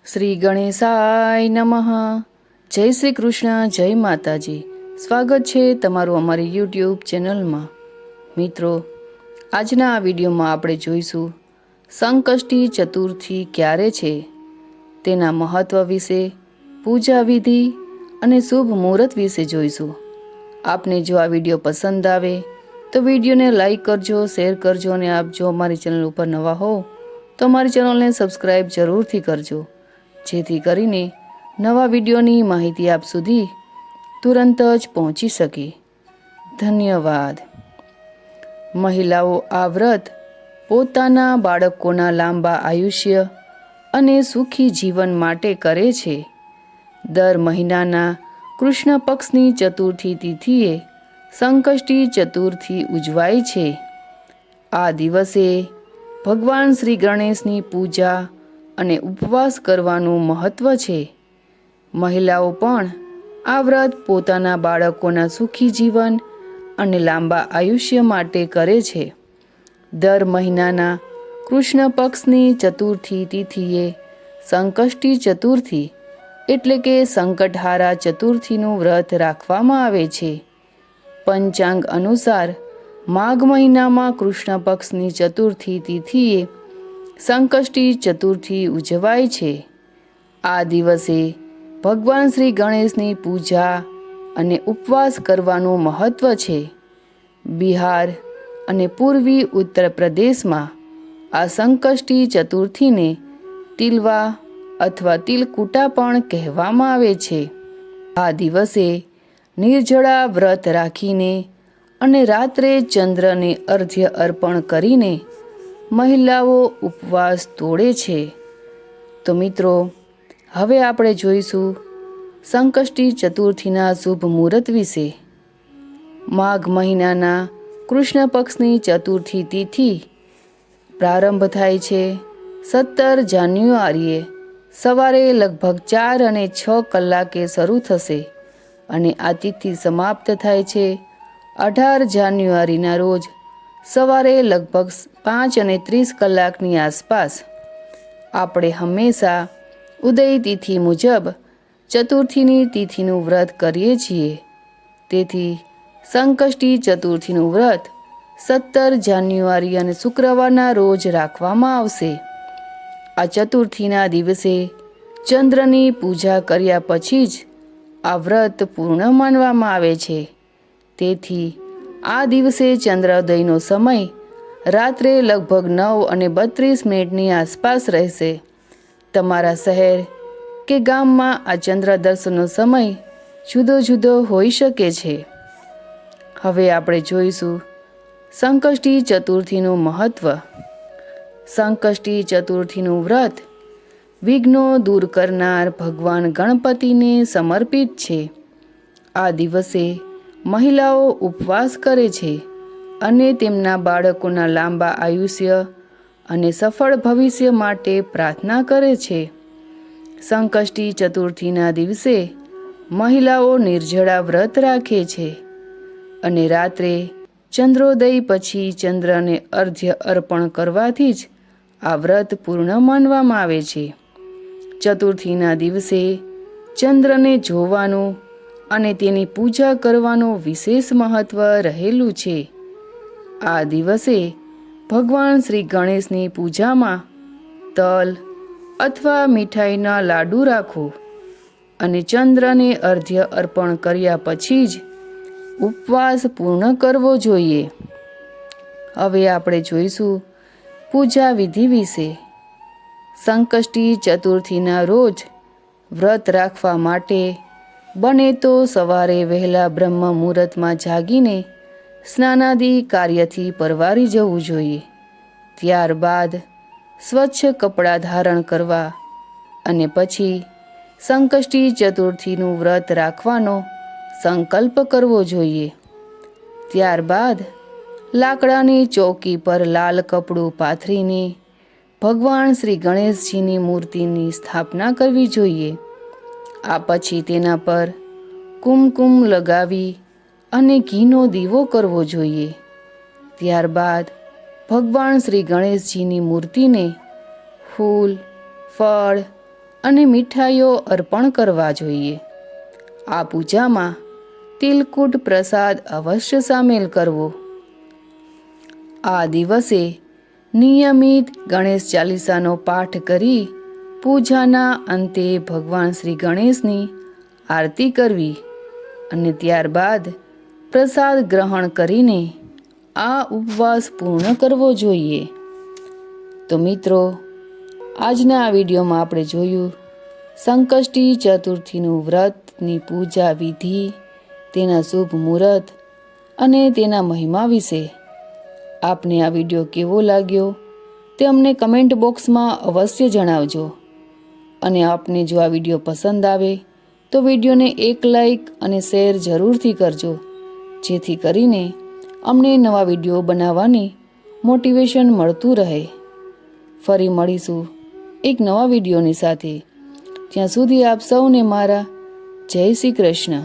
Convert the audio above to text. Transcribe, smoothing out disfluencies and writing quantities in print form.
શ્રી ગણેશાય નમઃ. જય શ્રી કૃષ્ણ, જય માતાજી. સ્વાગત છે તમારું અમારી યુટ્યુબ ચેનલમાં. મિત્રો, આજના આ વિડીયોમાં આપણે જોઈશું સંકષ્ટી ચતુર્થી ક્યારે છે, તેના મહત્ત્વ વિશે, પૂજા વિધિ અને શુભ મુહૂર્ત વિશે જોઈશું. આપને જો આ વિડીયો પસંદ આવે તો વિડીયોને લાઈક કરજો, શેર કરજો અને આપ જો અમારી ચેનલ ઉપર નવા હો તો અમારી ચેનલને સબસ્ક્રાઈબ જરૂરથી કરજો, જેથી કરીને નવા વિડીયોની માહિતી આપ સુધી તુરંત જ પહોંચી શકે. ધન્યવાદ. મહિલાઓ આ વ્રત પોતાના બાળકોના લાંબા આયુષ્ય અને સુખી જીવન માટે કરે છે. દર મહિનાના કૃષ્ણ પક્ષની ચતુર્થી તિથિએ સંકષ્ટી ચતુર્થી ઉજવાય છે. આ દિવસે ભગવાન શ્રી ગણેશની પૂજા અને ઉપવાસ કરવાનું મહત્ત્વ છે. મહિલાઓ પણ આ વ્રત પોતાના બાળકોના સુખી જીવન અને લાંબા આયુષ્ય માટે કરે છે. દર મહિનાના કૃષ્ણ પક્ષની ચતુર્થી તિથિએ સંકષ્ટી ચતુર્થી એટલે કે સંકટહારા ચતુર્થીનું વ્રત રાખવામાં આવે છે. પંચાંગ અનુસાર માઘ મહિનામાં કૃષ્ણ પક્ષની ચતુર્થી તિથિએ સંકષ્ટી ચતુર્થી ઉજવાય છે. આ દિવસે ભગવાન શ્રી ગણેશની પૂજા અને ઉપવાસ કરવાનું મહત્ત્વ છે. બિહાર અને પૂર્વી ઉત્તર પ્રદેશમાં આ સંકષ્ટી ચતુર્થીને તિલવા અથવા તિલકુટા પણ કહેવામાં આવે છે. આ દિવસે નિર્જળા વ્રત રાખીને અને રાત્રે ચંદ્રને અર્ઘ્ય અર્પણ કરીને મહિલાઓ ઉપવાસ તોડે છે. તો મિત્રો, હવે આપણે જોઈશું સંકષ્ટી ચતુર્થીના શુભ મુહૂર્ત વિશે. માઘ મહિનાના કૃષ્ણ પક્ષની ચતુર્થી તિથિ પ્રારંભ થાય છે 17 જાન્યુઆરીએ સવારે લગભગ 4:06 કલાકે શરૂ થશે અને આ તિથિ સમાપ્ત થાય છે 18 જાન્યુઆરીના રોજ સવારે લગભગ 5:30 કલાકની આસપાસ. આપણે હંમેશા ઉદય તિથિ મુજબ ચતુર્થીની તિથિનું વ્રત કરીએ છીએ. તેથી સંકષ્ટી ચતુર્થીનું વ્રત 17 જાન્યુઆરી અને શુક્રવારના રોજ રાખવામાં આવશે. આ ચતુર્થીના દિવસે ચંદ્રની પૂજા કર્યા પછી જ આ વ્રત પૂર્ણ માનવામાં આવે છે. તેથી આ દિવસે ચંદ્રોદયનો સમય રાત્રે લગભગ 9:32 આસપાસ રહેશે. તમારા શહેર કે ગામમાં આ ચંદ્ર દર્શનનો સમય જુદો જુદો હોઈ શકે છે. હવે આપણે જોઈશું સંકષ્ટી ચતુર્થીનું મહત્ત્વ. સંકષ્ટી ચતુર્થીનું વ્રત વિઘ્નો દૂર કરનાર ભગવાન ગણપતિને સમર્પિત છે. આ દિવસે મહિલાઓ ઉપવાસ કરે છે અને તેમના બાળકોના લાંબા આયુષ્ય અને સફળ ભવિષ્ય માટે પ્રાર્થના કરે છે. સંકષ્ટી ચતુર્થીના દિવસે મહિલાઓ નિર્જળા વ્રત રાખે છે અને રાત્રે ચંદ્રોદય પછી ચંદ્રને અર્ઘ્ય અર્પણ કરવાથી જ આ વ્રત પૂર્ણ માનવામાં આવે છે. ચતુર્થીના દિવસે ચંદ્રને જોવાનું અને તેની પૂજા કરવાનું વિશેષ મહત્ત્વ રહેલું છે. આ દિવસે ભગવાન શ્રી ગણેશની પૂજામાં તલ અથવા મીઠાઈના લાડુ રાખો અને ચંદ્રને અર્ઘ્ય અર્પણ કર્યા પછી જ ઉપવાસ પૂર્ણ કરવો જોઈએ. હવે આપણે જોઈશું પૂજા વિધિ વિશે. સંકષ્ટી ચતુર્થીના રોજ વ્રત રાખવા માટે બને તો સવારે વહેલા બ્રહ્મ મુહૂર્તમાં જાગીને સ્નાનાદિ કાર્યથી પરવારી જવું જોઈએ. ત્યારબાદ સ્વચ્છ કપડાં ધારણ કરવા અને પછી સંકષ્ટી ચતુર્થીનું વ્રત રાખવાનો સંકલ્પ કરવો જોઈએ. ત્યારબાદ લાકડાની ચોકી પર લાલ કપડું પાથરીને ભગવાન શ્રી ગણેશજીની મૂર્તિની સ્થાપના કરવી જોઈએ. આ પછી તેના પર કુમકુમ લગાવી અને ઘીનો દીવો કરવો જોઈએ. ત્યારબાદ ભગવાન શ્રી ગણેશજીની મૂર્તિને ફૂલ, ફળ અને મીઠાઈઓ અર્પણ કરવા જોઈએ. આ પૂજામાં તિલકુટ પ્રસાદ અવશ્ય સામેલ કરવો. આ દિવસે નિયમિત ગણેશ ચાલીસાનો પાઠ કરી પૂજાના અંતે ભગવાન શ્રી ગણેશની આરતી કરવી અને ત્યારબાદ પ્રસાદ ગ્રહણ કરીને આ ઉપવાસ પૂર્ણ કરવો જોઈએ. તો મિત્રો, આજના આ વિડીયોમાં આપણે જોયું સંકષ્ટી ચતુર્થીનું વ્રતની પૂજા વિધિ, તેના શુભ મુહૂર્ત અને તેના મહિમા વિશે. આપને આ વિડીયો કેવો લાગ્યો તે અમને કમેન્ટ બોક્સમાં અવશ્ય જણાવજો. અને આપને જો આ વિડીયો પસંદ આવે તો વિડીયોને એક લાઈક અને શેર જરૂરથી કરજો, જેથી કરીને અમને નવા વિડીયો બનાવવાની મોટિવેશન મળતું રહે. ફરી મળીશું એક નવા વિડીયોની સાથે. ત્યાં સુધી આપ સૌને મારા જય શ્રી કૃષ્ણ.